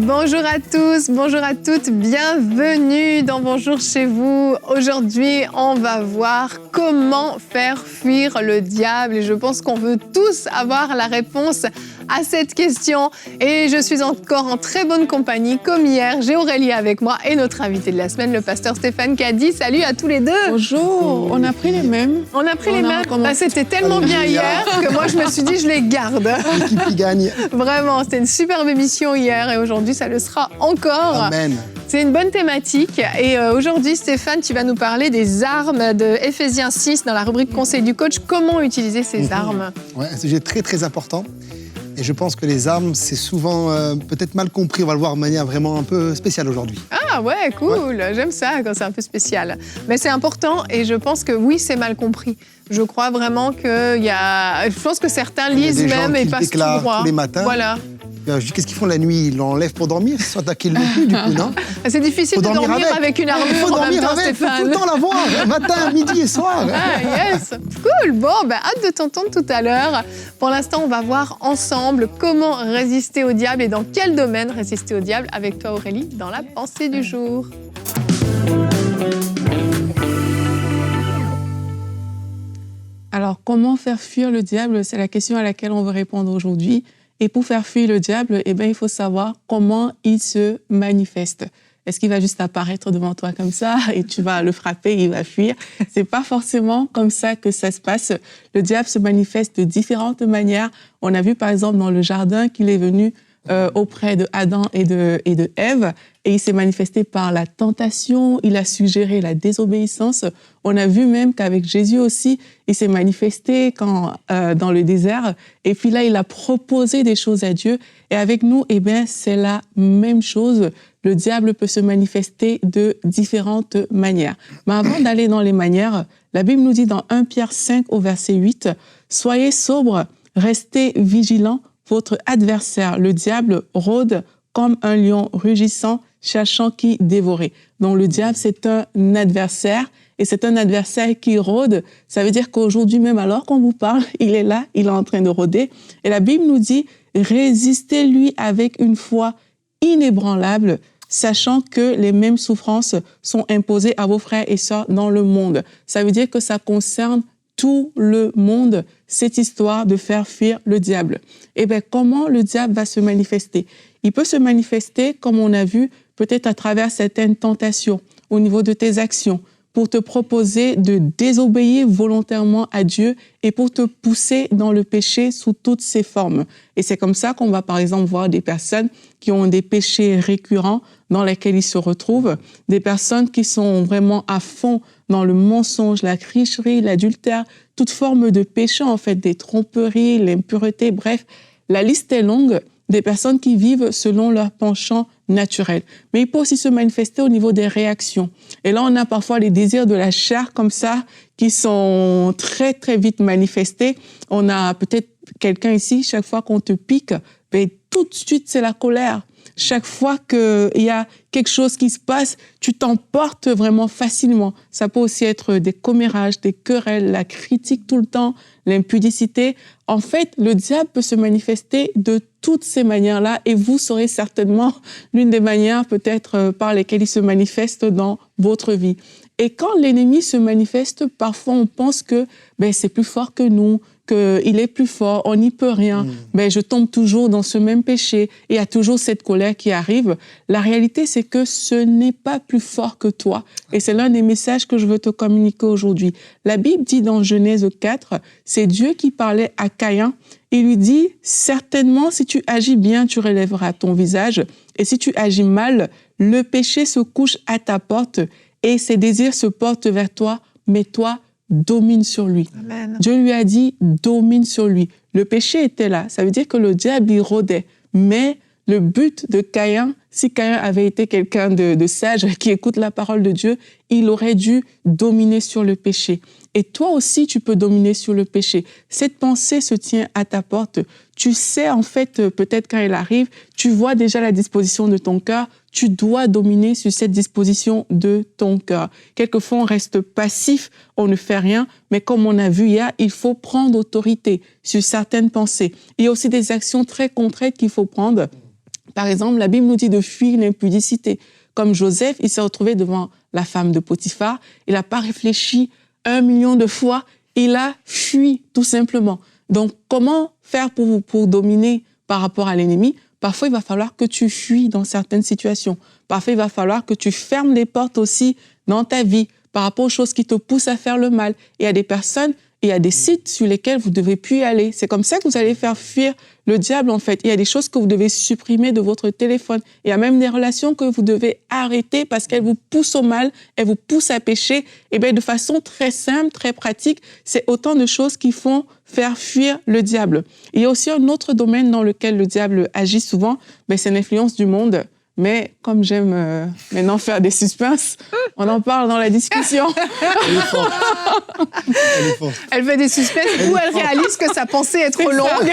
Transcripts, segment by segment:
Bonjour à tous, bonjour à toutes, bienvenue dans Bonjour chez vous. Aujourd'hui, on va voir comment faire fuir le diable et je pense qu'on veut tous avoir la réponse à cette question. Et je suis encore en très bonne compagnie, comme hier. J'ai Aurélie avec moi et notre invité de la semaine, le pasteur Stéphane Caddy. Salut à tous les deux. Bonjour, on a pris les mêmes. On a pris les mêmes. C'était tellement bien hier que moi, je me suis dit, je les garde. L'équipe qui gagne. Vraiment, c'était une superbe émission hier et aujourd'hui, ça le sera encore. Amen. C'est une bonne thématique. Et aujourd'hui, Stéphane, tu vas nous parler des armes de Ephésiens 6 dans la rubrique Conseil du coach. Comment utiliser ces armes? Ouais, un sujet très, très important. Et je pense que les armes, c'est souvent peut-être mal compris. On va le voir de manière vraiment un peu spéciale aujourd'hui. Ah ouais, cool. Ouais. J'aime ça quand c'est un peu spécial. Mais c'est important et je pense que oui, c'est mal compris. Je crois vraiment qu'il y a... Je pense que certains lisent même et passent tout droit. Tous les matins. Voilà. Je dis, qu'est-ce qu'ils font la nuit? Ils l'enlèvent pour dormir? Soit attaquer le plus, du coup, non? C'est difficile de dormir avec une armure en même temps, Stéphane. Il faut tout le temps l'avoir, matin, midi et soir. Ah, yes. Cool. Bon, hâte de t'entendre tout à l'heure. Pour l'instant, on va voir ensemble comment résister au diable et dans quel domaine résister au diable avec toi, Aurélie, dans la pensée du jour. Alors, comment faire fuir le diable? C'est la question à laquelle on veut répondre aujourd'hui. Et pour faire fuir le diable, il faut savoir comment il se manifeste. Est-ce qu'il va juste apparaître devant toi comme ça et tu vas le frapper et il va fuir? C'est pas forcément comme ça que ça se passe. Le diable se manifeste de différentes manières. On a vu par exemple dans le jardin qu'il est venu auprès de Adam et de Ève, et il s'est manifesté par la tentation, il a suggéré la désobéissance. On a vu même qu'avec Jésus aussi, il s'est manifesté dans le désert, et puis là, il a proposé des choses à Dieu, et avec nous, c'est la même chose. Le diable peut se manifester de différentes manières. Mais avant d'aller dans les manières, la Bible nous dit dans 1 Pierre 5 au verset 8, « Soyez sobres, restez vigilants, votre adversaire, le diable, rôde comme un lion rugissant, cherchant qui dévorer. » Donc le diable, c'est un adversaire, et c'est un adversaire qui rôde. Ça veut dire qu'aujourd'hui même, alors qu'on vous parle, il est là, il est en train de rôder. Et la Bible nous dit, résistez-lui avec une foi inébranlable, sachant que les mêmes souffrances sont imposées à vos frères et sœurs dans le monde. Ça veut dire que ça concerne tout le monde, cette histoire de faire fuir le diable. Comment le diable va se manifester? Il peut se manifester, comme on a vu, peut-être à travers certaines tentations au niveau de tes actions, pour te proposer de désobéir volontairement à Dieu et pour te pousser dans le péché sous toutes ses formes. Et c'est comme ça qu'on va par exemple voir des personnes qui ont des péchés récurrents dans lesquels ils se retrouvent, des personnes qui sont vraiment à fond dans le mensonge, la tricherie, l'adultère, toute forme de péché en fait, des tromperies, l'impureté, bref, la liste est longue des personnes qui vivent selon leur penchant naturel. Mais il peut aussi se manifester au niveau des réactions. Et là, on a parfois les désirs de la chair comme ça, qui sont très, très vite manifestés. On a peut-être quelqu'un ici, chaque fois qu'on te pique, tout de suite, c'est la colère. Chaque fois qu'il y a quelque chose qui se passe, tu t'emportes vraiment facilement. Ça peut aussi être des commérages, des querelles, la critique tout le temps, l'impudicité. En fait, le diable peut se manifester de toutes ces manières-là et vous saurez certainement l'une des manières peut-être par lesquelles il se manifeste dans votre vie. Et quand l'ennemi se manifeste, parfois on pense que c'est plus fort que nous, qu'il est plus fort, on n'y peut rien. Je tombe toujours dans ce même péché et il y a toujours cette colère qui arrive. La réalité, c'est que ce n'est pas plus fort que toi. Et c'est l'un des messages que je veux te communiquer aujourd'hui. La Bible dit dans Genèse 4, c'est Dieu qui parlait à Caïn. Il lui dit, certainement, si tu agis bien, tu relèveras ton visage. Et si tu agis mal, le péché se couche à ta porte et ses désirs se portent vers toi, mais toi, domine sur lui. Amen. Dieu lui a dit, domine sur lui. Le péché était là. Ça veut dire que le diable, il rôdait. Mais le but de Caïn, si Caïn avait été quelqu'un de sage, qui écoute la parole de Dieu, il aurait dû dominer sur le péché. Et toi aussi, tu peux dominer sur le péché. Cette pensée se tient à ta porte. Tu sais, en fait, peut-être quand elle arrive, tu vois déjà la disposition de ton cœur. Tu dois dominer sur cette disposition de ton cœur. Quelquefois, on reste passif, on ne fait rien. Mais comme on a vu hier, il faut prendre autorité sur certaines pensées. Il y a aussi des actions très concrètes qu'il faut prendre. Par exemple, la Bible nous dit de fuir l'impudicité. Comme Joseph, il s'est retrouvé devant la femme de Potiphar, il n'a pas réfléchi 1 million de fois, il a fui tout simplement. Donc, comment faire pour dominer par rapport à l'ennemi? Parfois, il va falloir que tu fuis dans certaines situations. Parfois, il va falloir que tu fermes les portes aussi dans ta vie par rapport aux choses qui te poussent à faire le mal. Et il y a des personnes, il y a des sites sur lesquels vous ne devez plus y aller. C'est comme ça que vous allez faire fuir le diable, en fait. Il y a des choses que vous devez supprimer de votre téléphone. Il y a même des relations que vous devez arrêter parce qu'elles vous poussent au mal, elles vous poussent à pécher. Et bien, de façon très simple, très pratique, c'est autant de choses qui font faire fuir le diable. Il y a aussi un autre domaine dans lequel le diable agit souvent, c'est l'influence du monde. Mais comme j'aime maintenant faire des suspens, on en parle dans la discussion. Elle est forte. Elle est forte. Elle fait des suspens ou elle réalise que sa pensée est trop longue.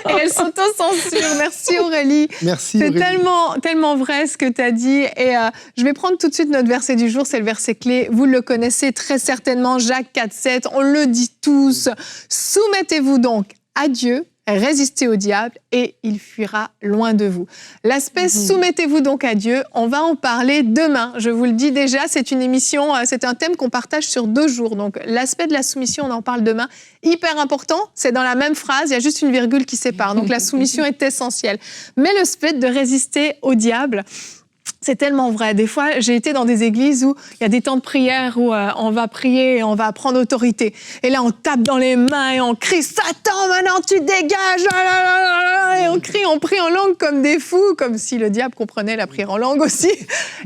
Et elle s'auto-censure. Merci Aurélie. Merci C'est Aurélie. tellement vrai ce que tu as dit. Et je vais prendre tout de suite notre verset du jour. C'est le verset clé. Vous le connaissez très certainement, Jacques 4,7. On le dit tous. Soumettez-vous donc à Dieu. Résistez au diable et il fuira loin de vous. L'aspect soumettez-vous donc à Dieu, on va en parler demain. Je vous le dis déjà, c'est une émission, c'est un thème qu'on partage sur 2 jours. Donc l'aspect de la soumission, on en parle demain. Hyper important, c'est dans la même phrase, il y a juste une virgule qui sépare. Donc la soumission est essentielle. Mais le fait de résister au diable, c'est tellement vrai. Des fois, j'ai été dans des églises où il y a des temps de prière où on va prier et on va prendre autorité. Et là, on tape dans les mains et on crie « Satan, maintenant tu dégages !» Et on crie, on prie en langue comme des fous, comme si le diable comprenait la prière en langue aussi.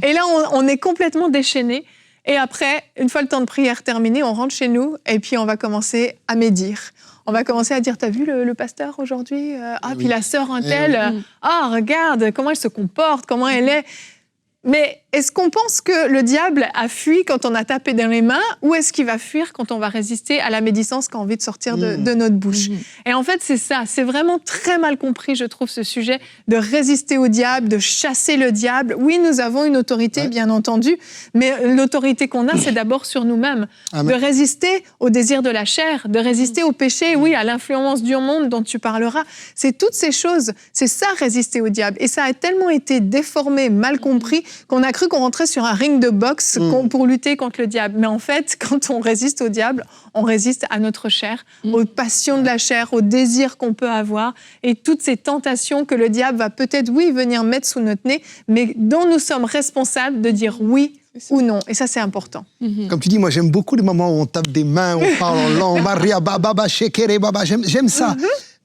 Et là, on est complètement déchaînés. Et après, une fois le temps de prière terminé, on rentre chez nous et puis on va commencer à médire. On va commencer à dire, t'as vu le pasteur aujourd'hui puis la sœur un tel, regarde comment elle se comporte, comment elle est. Mais est-ce qu'on pense que le diable a fui quand on a tapé dans les mains ou est-ce qu'il va fuir quand on va résister à la médisance qui a envie de sortir de notre bouche? Et en fait, c'est ça. C'est vraiment très mal compris, je trouve, ce sujet de résister au diable, de chasser le diable. Oui, nous avons une autorité, bien entendu, mais l'autorité qu'on a, c'est d'abord sur nous-mêmes. Amen. De résister au désir de la chair, de résister au péché, oui, à l'influence du monde dont tu parleras. C'est toutes ces choses. C'est ça, résister au diable. Et ça a tellement été déformé, mal compris, qu'on a cru qu'on rentrait sur un ring de boxe pour lutter contre le diable. Mais en fait, quand on résiste au diable, on résiste à notre chair, aux passions de la chair, aux désirs qu'on peut avoir et toutes ces tentations que le diable va peut-être, venir mettre sous notre nez, mais dont nous sommes responsables de dire oui ou non. Et ça, c'est important. Comme tu dis, moi, j'aime beaucoup les moments où on tape des mains, on parle en langue, Maria, Baba, Shekere, Baba, j'aime ça.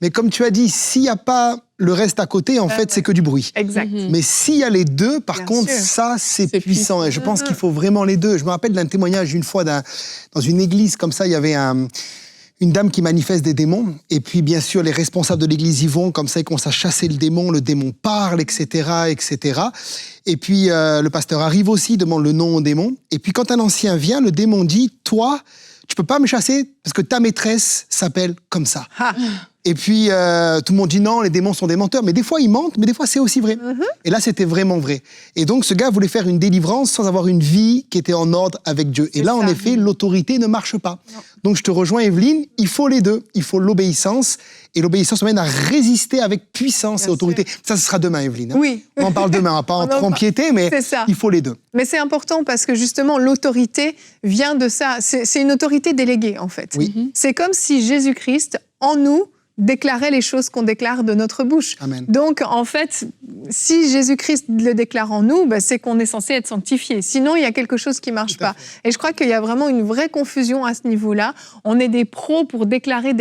Mais comme tu as dit, s'il n'y a pas le reste à côté, en fait, c'est que du bruit. Exact. Mais s'il y a les deux, par contre, ça, c'est puissant. Et je pense qu'il faut vraiment les deux. Je me rappelle d'un témoignage d'une fois dans une église comme ça, il y avait une dame qui manifeste des démons. Et puis, bien sûr, les responsables de l'église y vont, comme ça, ils commencent à chasser le démon parle, etc., etc. Et puis, le pasteur arrive aussi, demande le nom au démon. Et puis, quand un ancien vient, le démon dit, toi, tu peux pas me chasser parce que ta maîtresse s'appelle comme ça. Et puis, tout le monde dit non, les démons sont des menteurs. Mais des fois, ils mentent, mais des fois, c'est aussi vrai. Et là, c'était vraiment vrai. Et donc, ce gars voulait faire une délivrance sans avoir une vie qui était en ordre avec Dieu. Et là, en effet, l'autorité ne marche pas. Non. Donc, je te rejoins, Evelyne, il faut les deux. Il faut l'obéissance. Et l'obéissance mène à résister avec puissance et autorité. Ça, ce sera demain, Evelyne. Oui. On en parle demain, pas en empiéter, mais il faut les deux. Mais c'est important parce que justement, l'autorité vient de ça. C'est une autorité déléguée, en fait. Oui. C'est comme si Jésus-Christ, en nous, déclarer les choses qu'on déclare de notre bouche. Amen. Donc, en fait, si Jésus-Christ le déclare en nous, c'est qu'on est censé être sanctifié. Sinon, il y a quelque chose qui ne marche pas. Et je crois qu'il y a vraiment une vraie confusion à ce niveau-là. On est des pros pour déclarer,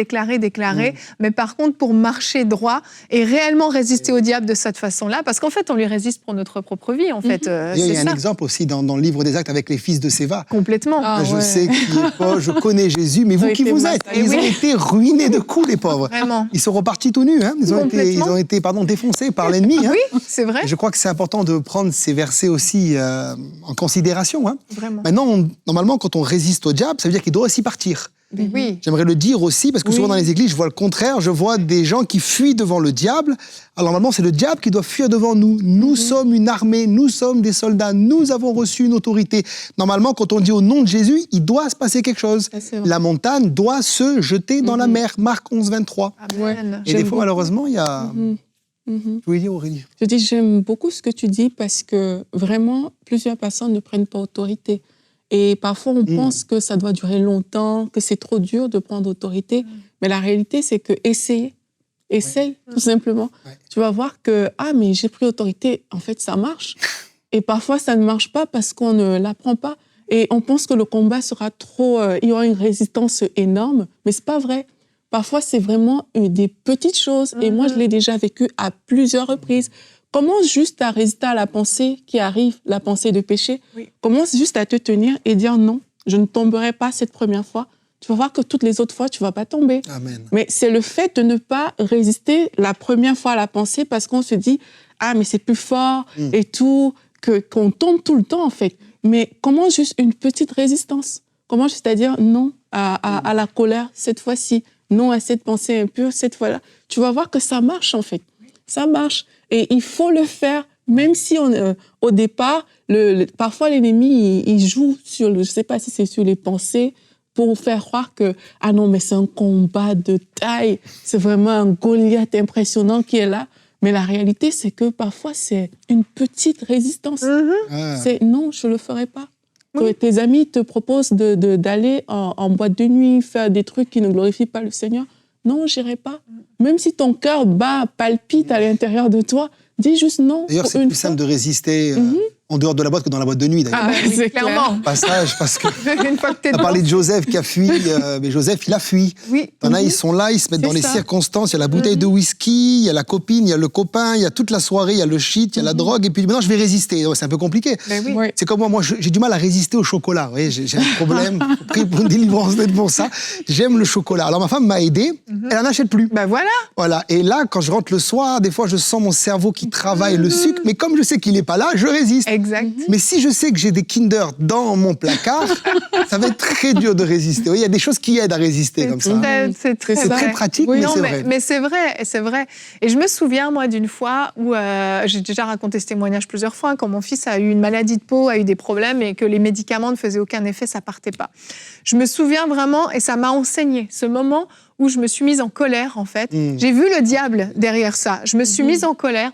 mais par contre, pour marcher droit et réellement résister au diable de cette façon-là, parce qu'en fait, on lui résiste pour notre propre vie, en fait. Il y a un exemple aussi dans le livre des Actes avec les fils de Séva. Complètement. Je sais qui est pauvre, je connais Jésus, mais vous qui vous êtes, ils ont été ruinés de coups, les pauvres. Vraiment. Ils sont repartis tout nus, hein. Ils ont été défoncés par l'ennemi. Hein. Oui, c'est vrai. Et je crois que c'est important de prendre ces versets aussi en considération. Hein. Vraiment. Maintenant, normalement, quand on résiste au diable, ça veut dire qu'il doit aussi partir. Oui. J'aimerais le dire aussi, parce que souvent dans les églises, je vois le contraire, je vois des gens qui fuient devant le diable. Alors normalement, c'est le diable qui doit fuir devant nous. Nous sommes une armée, nous sommes des soldats, nous avons reçu une autorité. Normalement, quand on dit au nom de Jésus, il doit se passer quelque chose. La montagne doit se jeter dans la mer. Marc 11, 23. Amen. Et des fois, malheureusement, il y a... Tu voulais dire, Aurélie? Je dis, j'aime beaucoup ce que tu dis parce que vraiment, plusieurs personnes ne prennent pas autorité. Et parfois, on pense que ça doit durer longtemps, que c'est trop dur de prendre autorité. Mais la réalité, c'est que essaye, tout simplement. Ouais. Tu vas voir que, mais j'ai pris autorité, en fait, ça marche. Et parfois, ça ne marche pas parce qu'on ne l'apprend pas. Et on pense que le combat sera trop... il y aura une résistance énorme, mais c'est pas vrai. Parfois, c'est vraiment des petites choses. Et moi, je l'ai déjà vécu à plusieurs reprises. Commence juste à résister à la pensée qui arrive, la pensée de péché. Oui. Commence juste à te tenir et dire non, je ne tomberai pas cette première fois. Tu vas voir que toutes les autres fois, tu ne vas pas tomber. Amen. Mais c'est le fait de ne pas résister la première fois à la pensée parce qu'on se dit « mais c'est plus fort et tout », qu'on tombe tout le temps, en fait. Mais commence juste une petite résistance. Commence juste à dire non à la colère cette fois-ci, non à cette pensée impure cette fois-là. Tu vas voir que ça marche, en fait. Ça marche. Et il faut le faire, même si au départ, parfois l'ennemi, il joue sur, je ne sais pas si c'est sur les pensées, pour faire croire que, non, mais c'est un combat de taille, c'est vraiment un Goliath impressionnant qui est là. Mais la réalité, c'est que parfois, c'est une petite résistance. C'est non, je ne le ferai pas. Tes amis te proposent d'aller en boîte de nuit, faire des trucs qui ne glorifient pas le Seigneur. Non, j'irai pas. Même si ton cœur bat, palpite à l'intérieur de toi, dis juste non. D'ailleurs, c'est plus simple de résister en dehors de la boîte que dans la boîte de nuit. C'est clairement. Passage, parce que une fois que t'es on a parlé de Joseph qui a fui, mais Joseph, il a fui. Oui. T'en as, ils sont là, ils se mettent dans les circonstances. Il y a la bouteille de whisky, il y a la copine, il y a le copain, il y a toute la soirée, il y a le shit, il y a la drogue, et puis maintenant je vais résister. C'est un peu compliqué. Oui. C'est comme moi j'ai du mal à résister au chocolat. Vous voyez, j'ai un problème, pris pour une délivrance d'être pour ça. J'aime le chocolat. Alors ma femme m'a aidé, elle n'en achète plus. Voilà. Et là, quand je rentre le soir, des fois je sens mon cerveau qui travaille le sucre, mais comme je sais qu'il n'est pas là, je résiste. Exact. Mais si je sais que j'ai des Kinder dans mon placard, ça va être très dur de résister. Il y a des choses qui aident à résister comme ça. C'est très pratique, oui, mais c'est vrai. vrai. Mais c'est vrai. Et je me souviens, moi, d'une fois où j'ai déjà raconté ce témoignage plusieurs fois, quand mon fils a eu une maladie de peau, a eu des problèmes et que les médicaments ne faisaient aucun effet, ça partait pas. Je me souviens vraiment, et ça m'a enseigné, ce moment où je me suis mise en colère, en fait. J'ai vu le diable derrière ça. Je me suis mise en colère.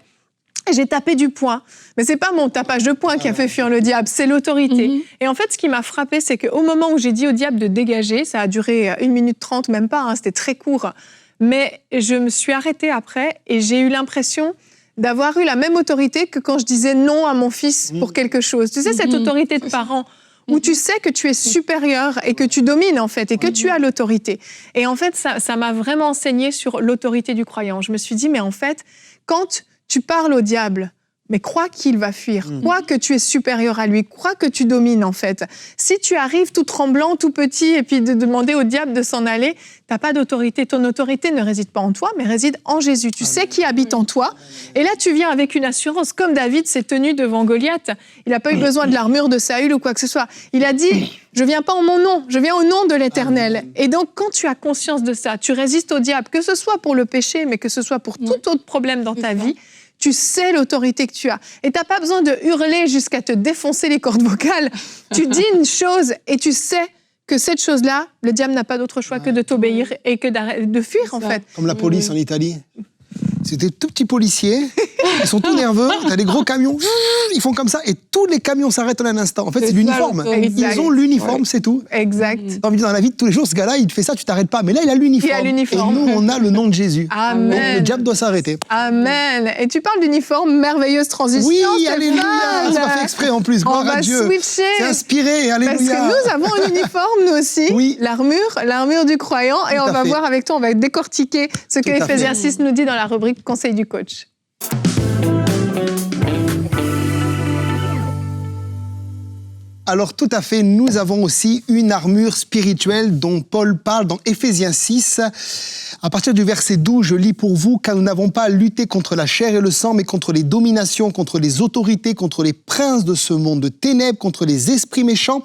J'ai tapé du poing. Mais c'est pas mon tapage de poing qui a fait fuir le diable, c'est l'autorité. Et en fait, ce qui m'a frappée, c'est qu'au moment où j'ai dit au diable de dégager, ça a duré 1 minute 30, même pas, c'était très court. Mais je me suis arrêtée après et j'ai eu l'impression d'avoir eu la même autorité que quand je disais non à mon fils pour quelque chose. Tu sais, cette autorité de parent où tu sais que tu es supérieur et que tu domines, en fait, et que tu as l'autorité. Et en fait, ça m'a vraiment enseigné sur l'autorité du croyant. Je me suis dit, mais en fait, quand tu parles au diable, mais crois qu'il va fuir, crois que tu es supérieur à lui, crois que tu domines en fait. Si tu arrives tout tremblant, tout petit, et puis de demander au diable de s'en aller, t'as pas d'autorité. Ton autorité ne réside pas en toi, mais réside en Jésus. Tu sais qui habite en toi. Et là, tu viens avec une assurance, comme David s'est tenu devant Goliath. Il n'a pas eu besoin de l'armure de Saül ou quoi que ce soit. Il a dit, je viens pas en mon nom, je viens au nom de l'Éternel. Et donc, quand tu as conscience de ça, tu résistes au diable, que ce soit pour le péché, mais que ce soit pour tout autre problème dans ta vie. Tu sais l'autorité que tu as. Et tu n'as pas besoin de hurler jusqu'à te défoncer les cordes vocales. Tu dis une chose et tu sais que cette chose-là, le diable n'a pas d'autre choix que de t'obéir et que de fuir, en fait. Comme la police en Italie. C'est des tout petits policiers, ils sont tout nerveux, t'as des gros camions, ils font comme ça, et tous les camions s'arrêtent en un instant. En fait, c'est l'uniforme. Ils ont l'uniforme, c'est tout. Exact. T'as envie de dire, dans la vie de tous les jours, ce gars-là, il te fait ça, tu t'arrêtes pas. Mais là, il a l'uniforme. Et nous, on a le nom de Jésus. Amen. Donc, le diable doit s'arrêter. Amen. Et tu parles d'uniforme, merveilleuse transition. Oui, alléluia. C'est pas fait exprès en plus. Gloire à Dieu. Switcher. C'est inspiré, alléluia. Parce que nous avons un uniforme, nous aussi. Oui. L'armure du croyant. Et on va voir avec toi, on va décortiquer ce que Éphésiens 6 nous dit dans la rubrique Conseil du coach. Alors tout à fait, nous avons aussi une armure spirituelle dont Paul parle dans Éphésiens 6. À partir du verset 12, je lis pour vous, car nous n'avons pas à lutter contre la chair et le sang, mais contre les dominations, contre les autorités, contre les princes de ce monde de ténèbres, contre les esprits méchants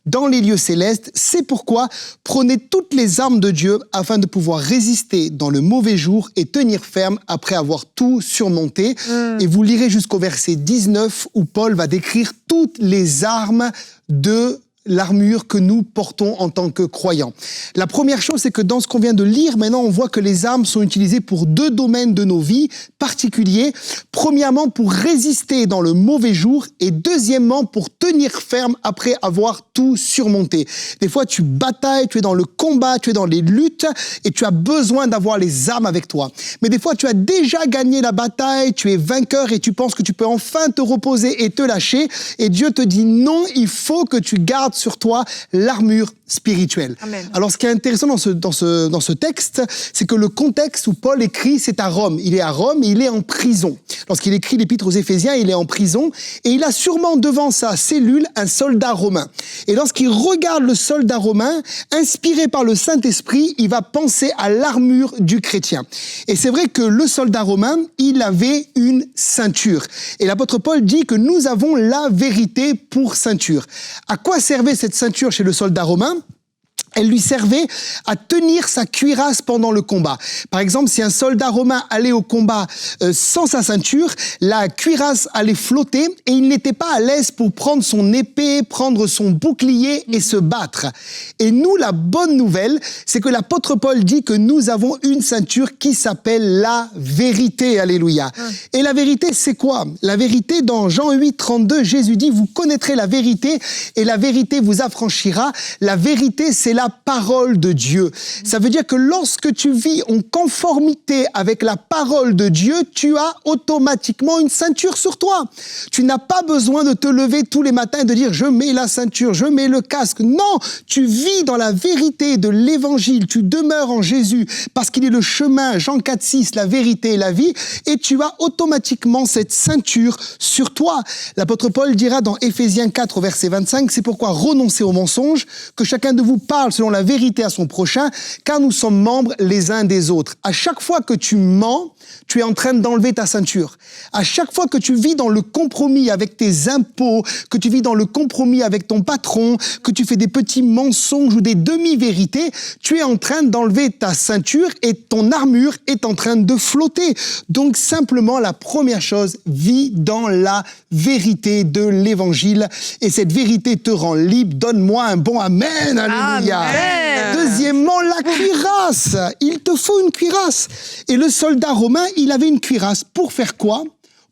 dans les lieux célestes. C'est pourquoi prenez toutes les armes de Dieu afin de pouvoir résister dans le mauvais jour et tenir ferme après avoir tout surmonté. Et vous lirez jusqu'au verset 19 où Paul va décrire toutes les armes de l'armure que nous portons en tant que croyants. La première chose, c'est que dans ce qu'on vient de lire, maintenant, on voit que les armes sont utilisées pour 2 domaines de nos vies particuliers. Premièrement, pour résister dans le mauvais jour et deuxièmement, pour tenir ferme après avoir tout surmonté. Des fois, tu batailles, tu es dans le combat, tu es dans les luttes et tu as besoin d'avoir les armes avec toi. Mais des fois, tu as déjà gagné la bataille, tu es vainqueur et tu penses que tu peux enfin te reposer et te lâcher. Et Dieu te dit non, il faut que tu gardes sur toi l'armure spirituelle. Amen. Alors, ce qui est intéressant dans ce texte, c'est que le contexte où Paul écrit, c'est à Rome. Il est à Rome et il est en prison. Lorsqu'il écrit l'épître aux Éphésiens, il est en prison et il a sûrement devant sa cellule un soldat romain. Et lorsqu'il regarde le soldat romain, inspiré par le Saint-Esprit, il va penser à l'armure du chrétien. Et c'est vrai que le soldat romain, il avait une ceinture. Et l'apôtre Paul dit que nous avons la vérité pour ceinture. À quoi servait cette ceinture chez le soldat romain ? Elle lui servait à tenir sa cuirasse pendant le combat. Par exemple, si un soldat romain allait au combat sans sa ceinture, la cuirasse allait flotter et il n'était pas à l'aise pour prendre son épée, prendre son bouclier et se battre. Et nous, la bonne nouvelle, c'est que l'apôtre Paul dit que nous avons une ceinture qui s'appelle la vérité. Alléluia. Et la vérité, c'est quoi ? La vérité, dans Jean 8, 32, Jésus dit, vous connaîtrez la vérité et la vérité vous affranchira. La vérité, c'est la parole de Dieu. Ça veut dire que lorsque tu vis en conformité avec la parole de Dieu, tu as automatiquement une ceinture sur toi. Tu n'as pas besoin de te lever tous les matins et de dire « je mets la ceinture, je mets le casque ». Non, tu vis dans la vérité de l'évangile, tu demeures en Jésus parce qu'il est le chemin, Jean 4, 6, la vérité et la vie, et tu as automatiquement cette ceinture sur toi. L'apôtre Paul dira dans Éphésiens 4, au verset 25, « C'est pourquoi renoncez au mensonge, que chacun de vous parle selon la vérité à son prochain, car nous sommes membres les uns des autres. » À chaque fois que tu mens, tu es en train d'enlever ta ceinture. À chaque fois que tu vis dans le compromis avec tes impôts, que tu vis dans le compromis avec ton patron, que tu fais des petits mensonges ou des demi-vérités, tu es en train d'enlever ta ceinture et ton armure est en train de flotter. Donc simplement, la première chose, vis dans la vérité de l'évangile et cette vérité te rend libre. Donne-moi un bon amen, alléluia. Amen. Deuxièmement, la cuirasse. Il te faut une cuirasse. Et le soldat romain, il avait une cuirasse pour faire quoi ?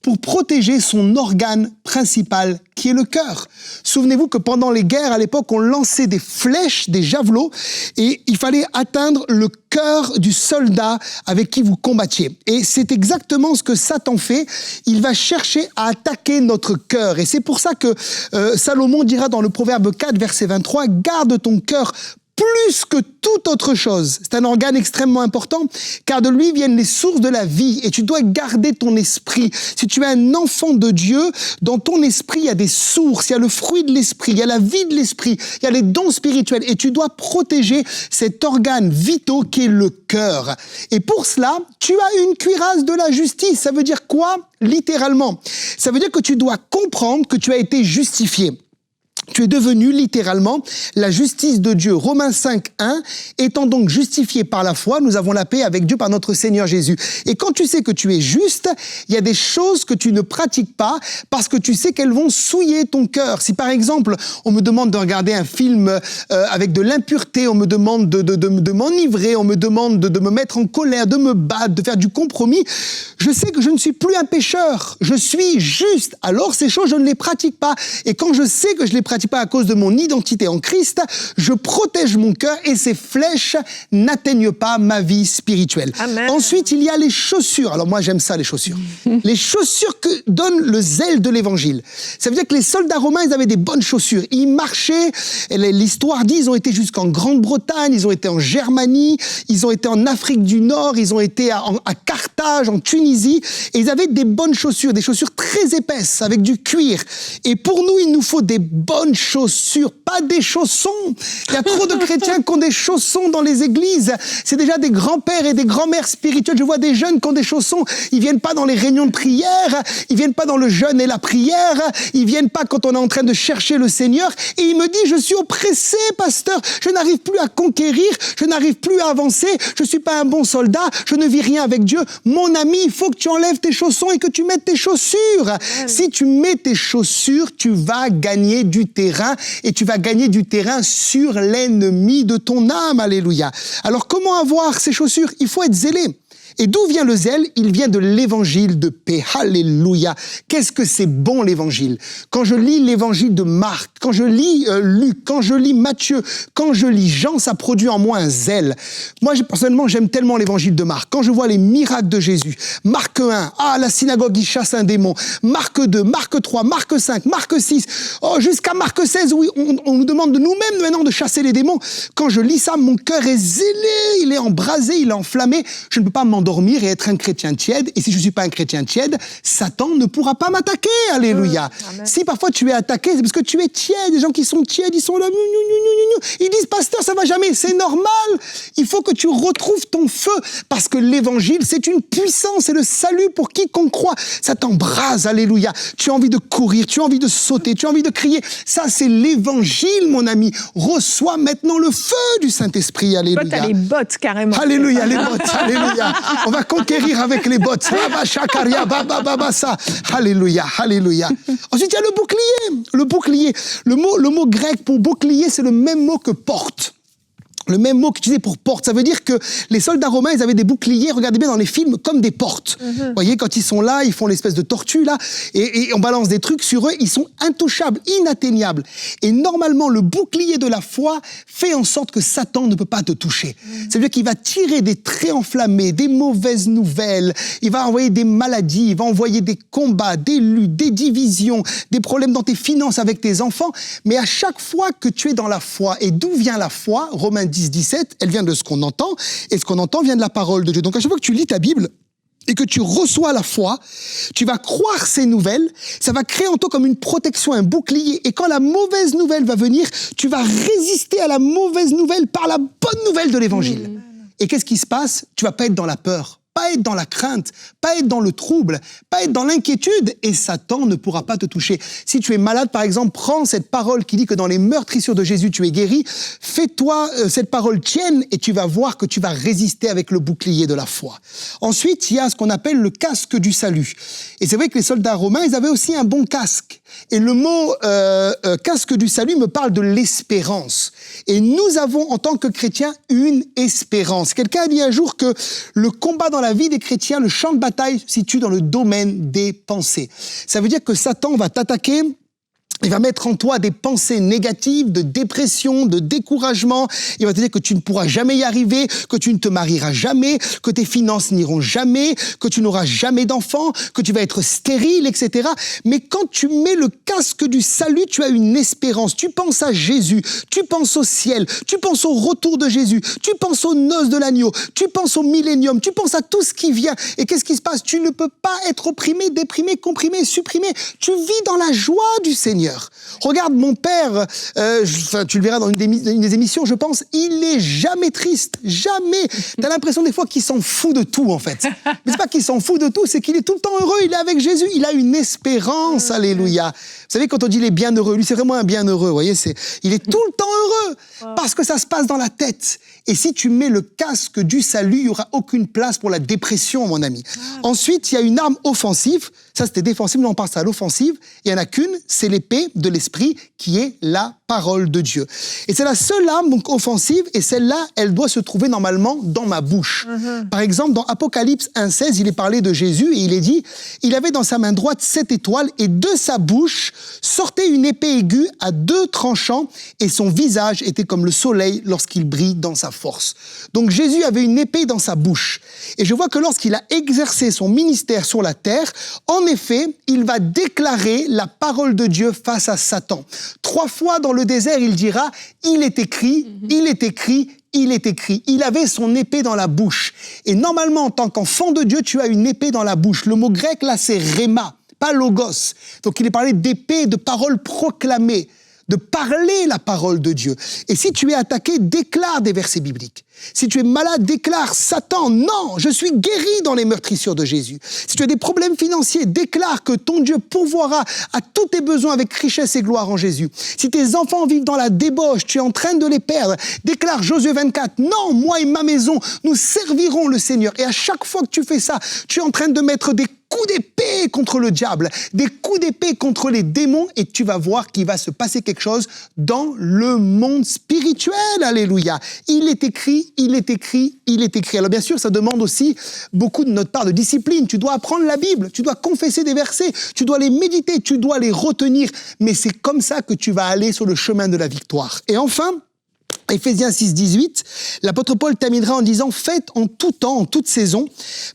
Pour protéger son organe principal, qui est le cœur. Souvenez-vous que pendant les guerres, à l'époque, on lançait des flèches, des javelots, et il fallait atteindre le cœur du soldat avec qui vous combattiez. Et c'est exactement ce que Satan fait. Il va chercher à attaquer notre cœur. Et c'est pour ça que Salomon dira dans le Proverbe 4, verset 23, « Garde ton cœur plus que toute autre chose. » C'est un organe extrêmement important, car de lui viennent les sources de la vie, et tu dois garder ton esprit. Si tu es un enfant de Dieu, dans ton esprit, il y a des sources, il y a le fruit de l'esprit, il y a la vie de l'esprit, il y a les dons spirituels, et tu dois protéger cet organe vital qui est le cœur. Et pour cela, tu as une cuirasse de la justice. Ça veut dire quoi? Littéralement. Ça veut dire que tu dois comprendre que tu as été justifié. Tu es devenu littéralement la justice de Dieu. Romains 5, 1, étant donc justifié par la foi, nous avons la paix avec Dieu par notre Seigneur Jésus. Et quand tu sais que tu es juste, il y a des choses que tu ne pratiques pas parce que tu sais qu'elles vont souiller ton cœur. Si par exemple, on me demande de regarder un film avec de l'impureté, on me demande de m'enivrer, on me demande de me mettre en colère, de me battre, de faire du compromis, je sais que je ne suis plus un pécheur, je suis juste. Alors ces choses, je ne les pratique pas. Et quand je sais que je les pratique pas à cause de mon identité en Christ, je protège mon cœur et ces flèches n'atteignent pas ma vie spirituelle. Amen. Ensuite, il y a les chaussures. Alors moi, j'aime ça, les chaussures. Les chaussures que donnent le zèle de l'évangile. Ça veut dire que les soldats romains, ils avaient des bonnes chaussures. Ils marchaient, l'histoire dit, ils ont été jusqu'en Grande-Bretagne, ils ont été en Germanie, ils ont été en Afrique du Nord, ils ont été à Carthage, en Tunisie, et ils avaient des bonnes chaussures, des chaussures très épaisses, avec du cuir. Et pour nous, il nous faut des bonnes chaussures, pas des chaussons. Il y a trop de chrétiens qui ont des chaussons dans les églises. C'est déjà des grands-pères et des grands-mères spirituels. Je vois des jeunes qui ont des chaussons. Ils viennent pas dans les réunions de prière. Ils viennent pas dans le jeûne et la prière. Ils viennent pas quand on est en train de chercher le Seigneur. Et il me dit, je suis oppressé, pasteur. Je n'arrive plus à conquérir. Je n'arrive plus à avancer. Je suis pas un bon soldat. Je ne vis rien avec Dieu. Mon ami, il faut que tu enlèves tes chaussons et que tu mettes tes chaussures. Si tu mets tes chaussures, tu vas gagner du terrain et tu vas gagner du terrain sur l'ennemi de ton âme. Alléluia. Alors, comment avoir ces chaussures? Il faut être zélé. Et d'où vient le zèle? Il vient de l'évangile de paix. Alléluia. Qu'est-ce que c'est bon l'évangile? Quand je lis l'évangile de Marc, quand je lis Luc, quand je lis Matthieu, quand je lis Jean, ça produit en moi un zèle. Moi, personnellement, j'aime tellement l'évangile de Marc. Quand je vois les miracles de Jésus, Marc 1, la synagogue, il chasse un démon. Marc 2, Marc 3, Marc 5, Marc 6, jusqu'à Marc 16, où on nous demande de nous-mêmes maintenant de chasser les démons. Quand je lis ça, mon cœur est zélé, il est embrasé, il est enflammé. Je ne peux pas m'endormir et être un chrétien tiède. Et si je ne suis pas un chrétien tiède, Satan ne pourra pas m'attaquer. Alléluia. Si parfois tu es attaqué, c'est parce que tu es tiède. Les gens qui sont tièdes, ils sont là. Ils disent, pasteur, ça va jamais. C'est normal. Il faut que tu retrouves ton feu. Parce que l'évangile, c'est une puissance. C'est le salut pour quiconque croit. Ça t'embrase. Alléluia. Tu as envie de courir. Tu as envie de sauter. Tu as envie de crier. Ça, c'est l'évangile, mon ami. Reçois maintenant le feu du Saint-Esprit. Alléluia. Toi, t'as les bottes, carrément. Alléluia, les bottes. Alléluia. On va conquérir avec les bottes. Alléluia, alléluia. Ensuite, il y a le bouclier. Le bouclier. Le mot grec pour bouclier, c'est le même mot que porte. Le même mot qu'utilisé pour porte, ça veut dire que les soldats romains, ils avaient des boucliers, regardez bien dans les films, comme des portes. Vous voyez, quand ils sont là, ils font l'espèce de tortue, là, et on balance des trucs sur eux, ils sont intouchables, inatteignables. Et normalement, le bouclier de la foi fait en sorte que Satan ne peut pas te toucher. Ça veut dire qu'il va tirer des traits enflammés, des mauvaises nouvelles, il va envoyer des maladies, il va envoyer des combats, des luttes, des divisions, des problèmes dans tes finances avec tes enfants. Mais à chaque fois que tu es dans la foi, et d'où vient la foi? Romains 10-17, elle vient de ce qu'on entend, et ce qu'on entend vient de la parole de Dieu. Donc à chaque fois que tu lis ta Bible et que tu reçois la foi, tu vas croire ces nouvelles, ça va créer en toi comme une protection, un bouclier, et quand la mauvaise nouvelle va venir, tu vas résister à la mauvaise nouvelle par la bonne nouvelle de l'évangile. Et qu'est-ce qui se passe? Tu vas pas être dans la peur, pas être dans la crainte, pas être dans le trouble, pas être dans l'inquiétude, et Satan ne pourra pas te toucher. Si tu es malade, par exemple, prends cette parole qui dit que dans les meurtrissures de Jésus, tu es guéri, fais-toi cette parole tienne, et tu vas voir que tu vas résister avec le bouclier de la foi. Ensuite, il y a ce qu'on appelle le casque du salut. Et c'est vrai que les soldats romains, ils avaient aussi un bon casque. Et le mot casque du salut me parle de l'espérance. Et nous avons, en tant que chrétiens, une espérance. Quelqu'un a dit un jour que le combat dans la vie des chrétiens, le champ de bataille se situe dans le domaine des pensées. Ça veut dire que Satan va t'attaquer. Il va mettre en toi des pensées négatives, de dépression, de découragement. Il va te dire que tu ne pourras jamais y arriver, que tu ne te marieras jamais, que tes finances n'iront jamais, que tu n'auras jamais d'enfants, que tu vas être stérile, etc. Mais quand tu mets le casque du salut, tu as une espérance. Tu penses à Jésus, tu penses au ciel, tu penses au retour de Jésus, tu penses aux noces de l'agneau, tu penses au millénium, tu penses à tout ce qui vient. Et qu'est-ce qui se passe? Tu ne peux pas être opprimé, déprimé, comprimé, supprimé. Tu vis dans la joie du Seigneur. Regarde mon père, tu le verras dans une des émissions, je pense, il est jamais triste, jamais. T'as l'impression des fois qu'il s'en fout de tout, en fait. Mais c'est pas qu'il s'en fout de tout, c'est qu'il est tout le temps heureux, il est avec Jésus, il a une espérance, alléluia. Vous savez, quand on dit il est bienheureux, lui c'est vraiment un bienheureux, vous voyez, il est tout le temps heureux, parce que ça se passe dans la tête. Et si tu mets le casque du salut, il n'y aura aucune place pour la dépression, mon ami. Ensuite, il y a une arme offensive, ça c'était défensif, mais on passe à l'offensive, il n'y en a qu'une, c'est l'épée de l'esprit qui est la parole de Dieu. Et c'est la seule arme donc offensive, et celle-là, elle doit se trouver normalement dans ma bouche. Par exemple, dans Apocalypse 1,16, il est parlé de Jésus, et il est dit, il avait dans sa main droite 7 étoiles, et de sa bouche sortait une épée aiguë à 2 tranchants, et son visage était comme le soleil lorsqu'il brille dans sa force. Donc Jésus avait une épée dans sa bouche. Et je vois que lorsqu'il a exercé son ministère sur la terre, en effet, il va déclarer la parole de Dieu face à Satan. 3 fois dans le désert, il dira, il est écrit, il est écrit, il est écrit. Il avait son épée dans la bouche. Et normalement, en tant qu'enfant de Dieu, tu as une épée dans la bouche. Le mot grec, là, c'est rhéma, pas logos. Donc, il est parlé d'épée, de parole proclamée, de parler la parole de Dieu. Et si tu es attaqué, déclare des versets bibliques. Si tu es malade, déclare Satan, non, je suis guéri dans les meurtrissures de Jésus. Si tu as des problèmes financiers, déclare que ton Dieu pourvoira à tous tes besoins avec richesse et gloire en Jésus. Si tes enfants vivent dans la débauche, tu es en train de les perdre, déclare Josué 24, non, moi et ma maison, nous servirons le Seigneur. Et à chaque fois que tu fais ça, tu es en train de mettre des coups d'épée d'épée contre le diable, des coups d'épée contre les démons, et tu vas voir qu'il va se passer quelque chose dans le monde spirituel. Alléluia. Il est écrit, il est écrit, il est écrit. Alors bien sûr, ça demande aussi beaucoup de notre part de discipline. Tu dois apprendre la Bible, tu dois confesser des versets, tu dois les méditer, tu dois les retenir. Mais c'est comme ça que tu vas aller sur le chemin de la victoire. Et enfin, Éphésiens 6, 18, l'apôtre Paul terminera en disant « Faites en tout temps, en toute saison,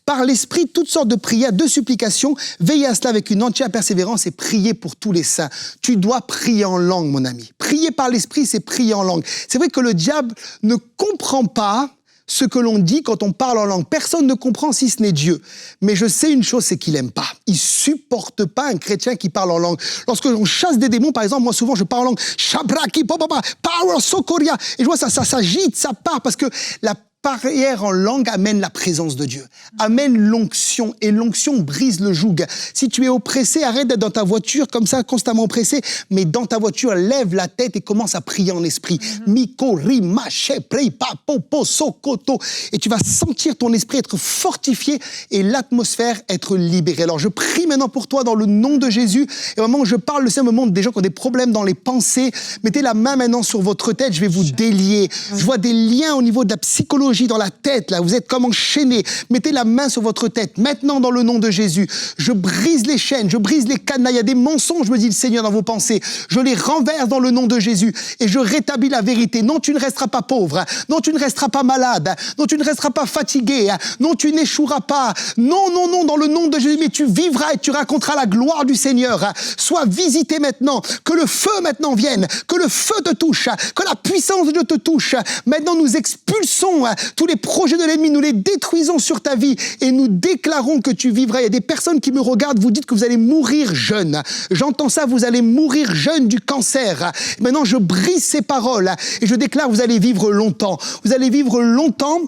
par l'Esprit, toutes sortes de prières, de supplications, veillez à cela avec une entière persévérance et priez pour tous les saints. » Tu dois prier en langue, mon ami. Prier par l'Esprit, c'est prier en langue. C'est vrai que le diable ne comprend pas ce que l'on dit quand on parle en langue. Personne ne comprend si ce n'est Dieu. Mais je sais une chose, c'est qu'il n'aime pas. Il supporte pas un chrétien qui parle en langue. Lorsque on chasse des démons, par exemple, moi souvent je parle en langue. Shabraki, popapa, power, sokoria. Et je vois ça s'agite, ça part, parce que la prière en langue amène la présence de Dieu, amène l'onction, et l'onction brise le joug. Si tu es oppressé, arrête d'être dans ta voiture comme ça, constamment oppressé, mais dans ta voiture, lève la tête et commence à prier en esprit. Miko, rima, sheprei, papopo, sokoto. Et tu vas sentir ton esprit être fortifié et l'atmosphère être libérée. Alors je prie maintenant pour toi dans le nom de Jésus. Et au moment où je parle, le Seigneur me montre des gens qui ont des problèmes dans les pensées. Mettez la main maintenant sur votre tête, je vais vous délier. Je vois des liens au niveau de la psychologie dans la tête, là, vous êtes comme enchaînés. Mettez la main sur votre tête. Maintenant, dans le nom de Jésus, je brise les chaînes, je brise les cadenas. Il y a des mensonges, me dit le Seigneur, dans vos pensées. Je les renverse dans le nom de Jésus et je rétablis la vérité. Non, tu ne resteras pas pauvre. Non, tu ne resteras pas malade. Non, tu ne resteras pas fatigué. Non, tu n'échoueras pas. Non, non, non, dans le nom de Jésus, mais tu vivras et tu raconteras la gloire du Seigneur. Sois visité maintenant. Que le feu maintenant vienne. Que le feu te touche. Que la puissance de Dieu te touche. Maintenant, nous expulsons tous les projets de l'ennemi, nous les détruisons sur ta vie et nous déclarons que tu vivras. Il y a des personnes qui me regardent, vous dites que vous allez mourir jeune. J'entends ça, vous allez mourir jeune du cancer. Maintenant, je brise ces paroles et je déclare que vous allez vivre longtemps. Vous allez vivre longtemps.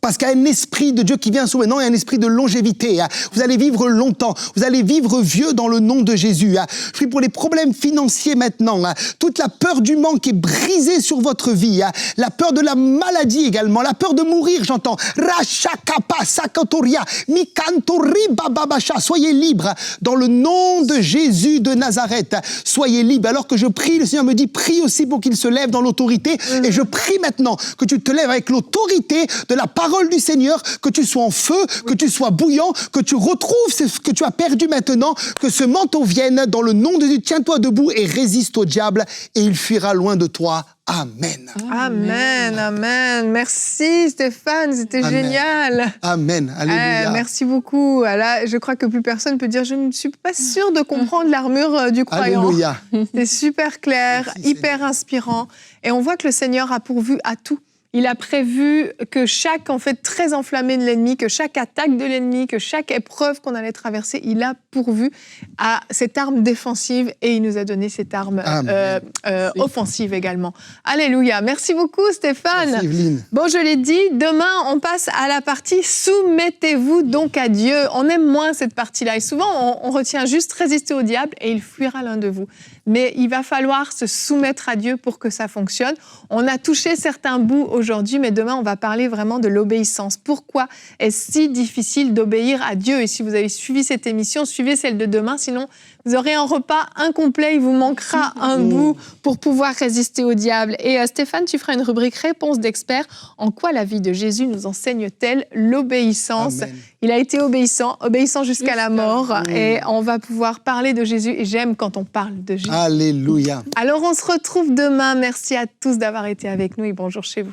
Parce qu'il y a un esprit de Dieu qui vient sur maintenant, il y a un esprit de longévité. Vous allez vivre longtemps, vous allez vivre vieux dans le nom de Jésus. Je prie pour les problèmes financiers maintenant. Toute la peur du manque est brisée sur votre vie. La peur de la maladie également, la peur de mourir, j'entends. Rachakapa, Sakantoria, Mikantori, Bababasha. Soyez libres dans le nom de Jésus de Nazareth. Soyez libres. Alors que je prie, le Seigneur me dit, prie aussi pour qu'il se lève dans l'autorité. Et je prie maintenant que tu te lèves avec l'autorité de la parole du Seigneur, que tu sois en feu, que tu sois bouillant, que tu retrouves ce que tu as perdu maintenant, que ce manteau vienne dans le nom de Dieu. Tiens-toi debout et résiste au diable et il fuira loin de toi. Amen. Amen, amen. Merci Stéphane, c'était génial. Amen, alléluia. Merci beaucoup. Là, je crois que plus personne peut dire, je ne suis pas sûre de comprendre l'armure du croyant. Alléluia. C'est super clair, merci, hyper Seigneur. Inspirant. Et on voit que le Seigneur a pourvu à tout. Il a prévu que chaque très enflammé de l'ennemi, que chaque attaque de l'ennemi, que chaque épreuve qu'on allait traverser, il a pourvu à cette arme défensive et il nous a donné cette arme offensive également. Alléluia. Merci beaucoup Stéphane. Merci Evelyne. Bon, je l'ai dit, demain on passe à la partie « Soumettez-vous donc à Dieu ». On aime moins cette partie-là et souvent on retient juste « Résister au diable » et il fuira l'un de vous. Mais il va falloir se soumettre à Dieu pour que ça fonctionne. On a touché certains bouts aujourd'hui, mais demain, on va parler vraiment de l'obéissance. Pourquoi est-ce si difficile d'obéir à Dieu? Et si vous avez suivi cette émission, suivez celle de demain, sinon vous aurez un repas incomplet, il vous manquera un bout pour pouvoir résister au diable. Et Stéphane, tu feras une rubrique réponse d'experts. En quoi la vie de Jésus nous enseigne-t-elle l'obéissance? Amen. Il a été obéissant jusqu'à la mort. Et on va pouvoir parler de Jésus. Et j'aime quand on parle de Jésus. Alléluia. Alors, on se retrouve demain. Merci à tous d'avoir été avec nous et bonjour chez vous.